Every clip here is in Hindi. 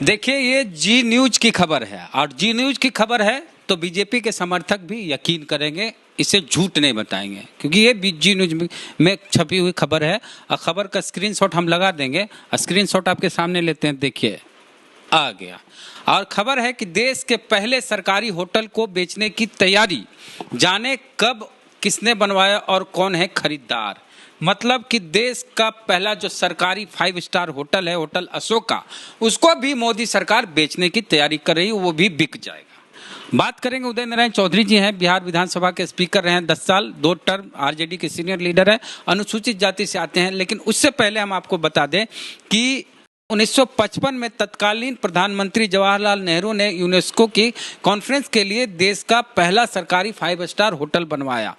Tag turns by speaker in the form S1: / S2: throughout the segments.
S1: देखिए, ये जी न्यूज की खबर है और जी न्यूज की खबर है तो बीजेपी के समर्थक भी यकीन करेंगे, इसे झूठ नहीं बताएंगे, क्योंकि ये जी न्यूज में छपी हुई खबर है। और खबर का स्क्रीनशॉट हम लगा देंगे। स्क्रीनशॉट आपके सामने लेते हैं, देखिए आ गया। और खबर है कि देश के पहले सरकारी होटल को बेचने की तैयारी, जाने कब किसने बनवाया और कौन है खरीदार। मतलब कि देश का पहला जो सरकारी 5 स्टार होटल है, होटल अशोका, उसको भी मोदी सरकार बेचने की तैयारी कर रही है, वो भी बिक जाएगा। बात करेंगे, उदय नारायण चौधरी जी हैं, बिहार विधानसभा के स्पीकर रहे हैं 10 साल, 2 टर्म, आरजेडी के सीनियर लीडर हैं, अनुसूचित जाति से आते हैं। लेकिन उससे पहले हम आपको बता दें कि 1955 में तत्कालीन प्रधानमंत्री जवाहरलाल नेहरू ने यूनेस्को की कॉन्फ्रेंस के लिए देश का पहला सरकारी 5 स्टार होटल बनवाया।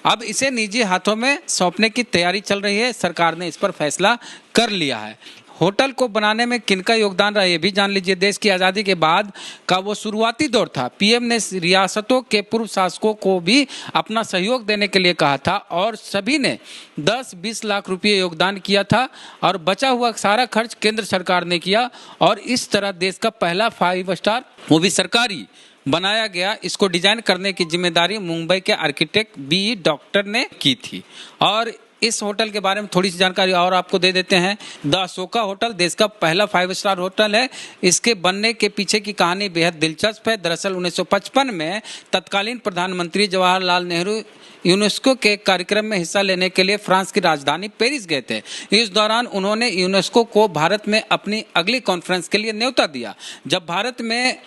S1: अब इसे निजी हाथों में सौंपने की तैयारी चल रही है। सरकार ने इस पर फैसला कर लिया है। होटल को बनाने में किनका योगदान रहा, ये भी जान लीजिए। देश की आज़ादी के बाद का वो शुरुआती दौर था। पीएम ने रियासतों के पूर्व शासकों को भी अपना सहयोग देने के लिए कहा था और सभी ने 10-20 लाख रुपये योगदान किया था और बचा हुआ सारा खर्च केंद्र सरकार ने किया और इस तरह देश का पहला 5 स्टार, वो भी सरकारी, बनाया गया। इसको डिजाइन करने की जिम्मेदारी मुंबई के आर्किटेक्ट बी डॉक्टर ने की थी। और इस होटल के बारे में थोड़ी सी जानकारी और आपको दे देते हैं। द अशोका होटल देश का पहला 5 स्टार होटल है। इसके बनने के पीछे की कहानी बेहद दिलचस्प है। दरअसल 1955 में तत्कालीन प्रधानमंत्री जवाहरलाल नेहरू यूनेस्को के कार्यक्रम में हिस्सा लेने के लिए फ्रांस की राजधानी पेरिस गए थे। इस दौरान उन्होंने यूनेस्को को भारत में अपनी अगली कॉन्फ्रेंस के लिए न्योता दिया। जब भारत में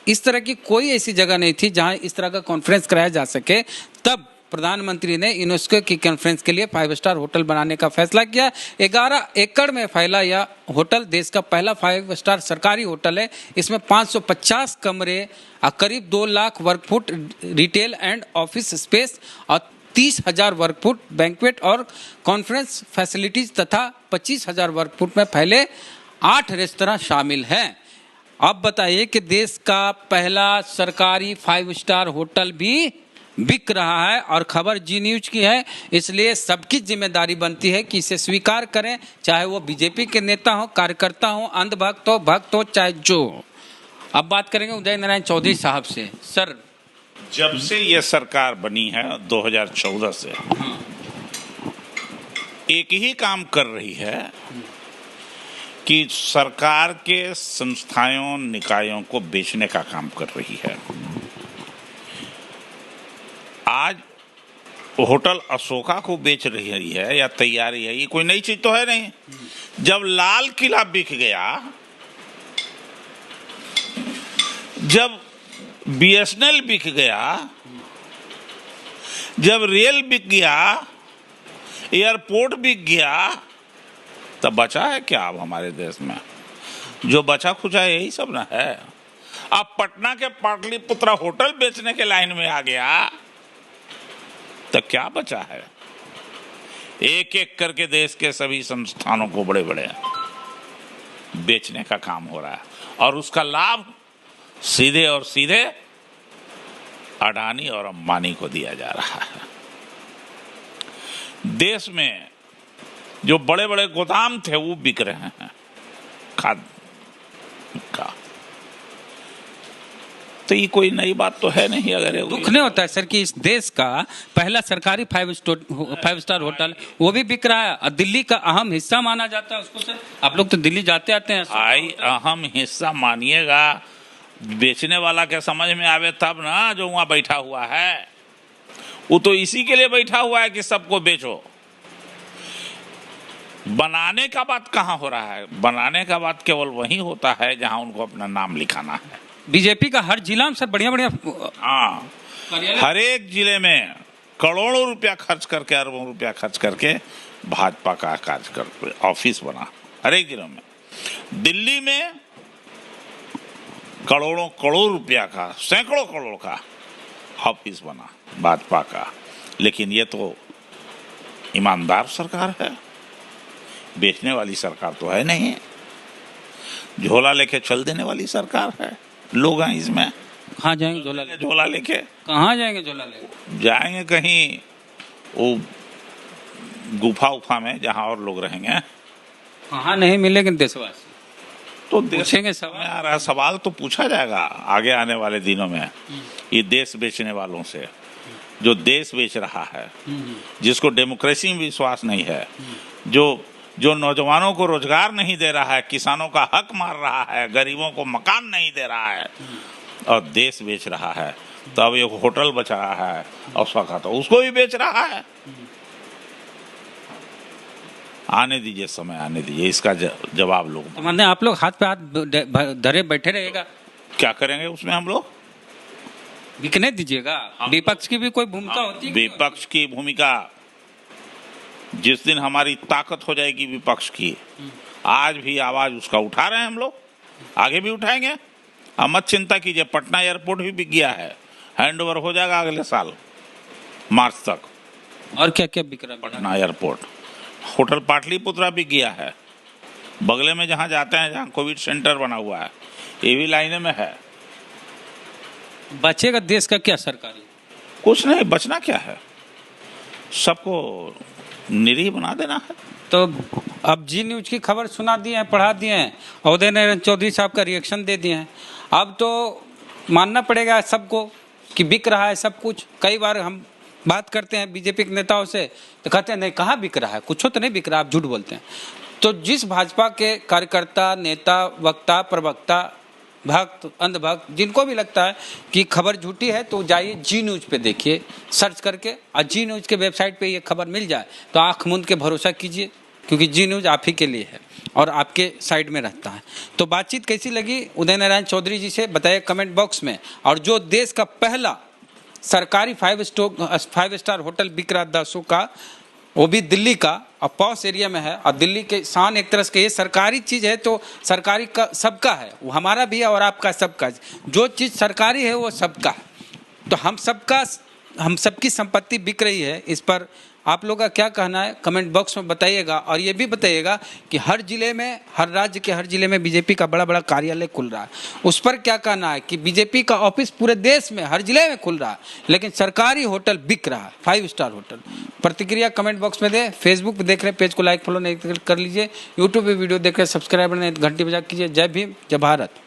S1: इस तरह की कोई ऐसी जगह नहीं थी जहां इस तरह का कॉन्फ्रेंस कराया जा सके, तब प्रधानमंत्री ने यूनेस्को की कॉन्फ्रेंस के लिए 5 स्टार होटल बनाने का फैसला किया। 11 एकड़ में फैला यह होटल देश का पहला 5 स्टार सरकारी होटल है। इसमें 550 कमरे और करीब 2 लाख वर्ग foot retail and office space और 30,000 वर्ग फुट बैंक्वेट और कॉन्फ्रेंस फैसिलिटीज तथा 25,000 वर्ग फुट में फैले 8 रेस्तरां शामिल हैं। अब बताइए कि देश का पहला सरकारी 5 स्टार होटल भी बिक रहा है और खबर जी न्यूज की है, इसलिए सबकी जिम्मेदारी बनती है कि इसे स्वीकार करें, चाहे वो बीजेपी के नेता हो, कार्यकर्ता हो, अंधभक्त हो, भक्त हो, चाहे जो हो। अब बात करेंगे उदय नारायण चौधरी साहब से। सर,
S2: जब से ये सरकार बनी है 2014 से एक ही काम कर रही है कि सरकार के संस्थाओं, निकायों को बेचने का काम कर रही है। आज होटल अशोका को बेच रही है या तैयारी है, ये कोई नई चीज तो है नहीं। जब लाल किला बिक गया, जब बीएसएनएल बिक गया, जब रेल बिक गया, एयरपोर्ट बिक गया, तब बचा है क्या अब हमारे देश में? जो बचा खुचा यही सब ना है। अब पटना के पाटलिपुत्रा होटल बेचने के लाइन में आ गया तो क्या बचा है? एक एक करके देश के सभी संस्थानों को बड़े बड़े बेचने का काम हो रहा है और उसका लाभ सीधे और सीधे अडानी और अंबानी को दिया जा रहा है। देश में जो बड़े बड़े गोदाम थे वो बिक रहे हैं खाद्य का। तो ये कोई नई बात तो है नहीं। अगर
S1: दुख नहीं होता है सर कि इस देश का पहला सरकारी 5 स्टार होटल वो भी बिक रहा है और दिल्ली का अहम हिस्सा माना जाता है उसको। सर, आप लोग तो दिल्ली जाते आते हैं।
S2: अहम हिस्सा मानिएगा, बेचने वाला के समझ में आवे तब ना, जो वहां बैठा हुआ है वो तो इसी के लिए बैठा हुआ है कि सबको बेचो। बनाने का बात कहाँ हो रहा है? बनाने का बात केवल वही होता है जहां उनको अपना नाम लिखाना है।
S1: बीजेपी का हर जिला में सर बढ़िया
S2: हाँ, हर एक जिले में करोड़ों रुपया खर्च करके, अरबों रुपया खर्च करके भाजपा का कार्यकर्ता ऑफिस बना हर एक जिलों में। दिल्ली में करोड़ों करोड़ रुपया का, सैकड़ों करोड़ का ऑफिस बना भाजपा का। लेकिन ये तो ईमानदार सरकार है, बेचने वाली सरकार तो है नहीं। झोला लेके चल देने वाली सरकार है। लोग हैं इसमें।
S1: कहाँ जाएंगे झोला लेके?
S2: झोला लेके
S1: कहाँ जाएंगे? झोला लेके
S2: जाएंगे कहीं वो गुफा उफा में जहाँ और लोग रहेंगे।
S1: कहाँ नहीं मिलेंगे देशवासी।
S2: तो देश
S1: पूछेंगे
S2: में
S1: सवाल।
S2: आ रहा है, सवाल तो पूछा जाएगा आगे आने वाले दिनों में। ये देश बेचने वालों से, जो देश बेच रहा है, जिसको डेमोक्रेसी में विश्वास नहीं है, जो नौजवानों को रोजगार नहीं दे रहा है, किसानों का हक मार रहा है, गरीबों को मकान नहीं दे रहा है और देश बेच रहा है। तो अब एक होटल बचा रहा है और उसका तो उसको भी बेच रहा है। आने दीजिए, समय आने दीजिए, इसका जवाब लोग।
S1: तो माने आप लोग हाथ पे हाथ धरे बैठे रहेगा,
S2: क्या करेंगे उसमें हम लोग?
S1: बिकने दीजिएगा। विपक्ष की भी कोई भूमिका होती है?
S2: विपक्ष की भूमिका जिस दिन हमारी ताकत हो जाएगी विपक्ष की, आज भी आवाज उसका उठा रहे हैं हम लोग, आगे भी उठाएंगे। आप मत चिंता कीजिए, पटना एयरपोर्ट भी बिक गया है, हैंड ओवर हो जाएगा अगले साल मार्च तक।
S1: और क्या क्या बिक रहा है?
S2: पटना एयरपोर्ट, होटल पाटलिपुत्रा बिक गया है, बगले में जहां जाते हैं, जहां कोविड सेंटर बना हुआ है, ये भी लाइने में है।
S1: बचेगा देश का क्या सरकारी?
S2: कुछ नहीं, बचना क्या है, सबको निरीह बना देना है।
S1: तो अब जी न्यूज की खबर सुना दिए हैं, पढ़ा दिए हैं, उदय नारायण चौधरी साहब का रिएक्शन दे दिए हैं। अब तो मानना पड़ेगा सबको कि बिक रहा है सब कुछ। कई बार हम बात करते हैं बीजेपी के नेताओं से तो कहते हैं नहीं, कहाँ बिक रहा है, कुछ तो नहीं बिक रहा, आप झूठ बोलते हैं। तो जिस भाजपा के कार्यकर्ता, नेता, वक्ता, प्रवक्ता, भक्त, अंधभक्त, जिनको भी लगता है कि खबर झूठी है तो जाइए जी न्यूज पे देखिए, सर्च करके, और जी न्यूज के वेबसाइट पे ये खबर मिल जाए तो आंख मूंद के भरोसा कीजिए, क्योंकि जी न्यूज आप ही के लिए है और आपके साइड में रहता है। तो बातचीत कैसी लगी उदय नारायण चौधरी जी से बताइए कमेंट बॉक्स में। और जो देश का पहला सरकारी 5 स्टार होटल बिक रहा 10 का, वो भी दिल्ली का, और पॉश एरिया में है, और दिल्ली के शान एक तरह से, ये सरकारी चीज़ है तो सरकारी का सबका है, वो हमारा भी है और आपका सबका। जो चीज़ सरकारी है वो सबका है, तो हम सबकी संपत्ति बिक रही है। इस पर आप लोग का क्या कहना है कमेंट बॉक्स में बताइएगा। और ये भी बताइएगा कि हर जिले में, हर राज्य के हर जिले में बीजेपी का बड़ा बड़ा कार्यालय खुल रहा है, उस पर क्या कहना है कि बीजेपी का ऑफिस पूरे देश में हर जिले में खुल रहा है, लेकिन सरकारी होटल बिक रहा है, 5 स्टार होटल। प्रतिक्रिया कमेंट बॉक्स में दे। फेसबुक पे देख रहे पेज को लाइक फॉलो नहीं कर लीजिए, यूट्यूब पे वीडियो देख रहे सब्सक्राइब नहीं, घंटी बजा कीजिए। जय भीम, जय भारत।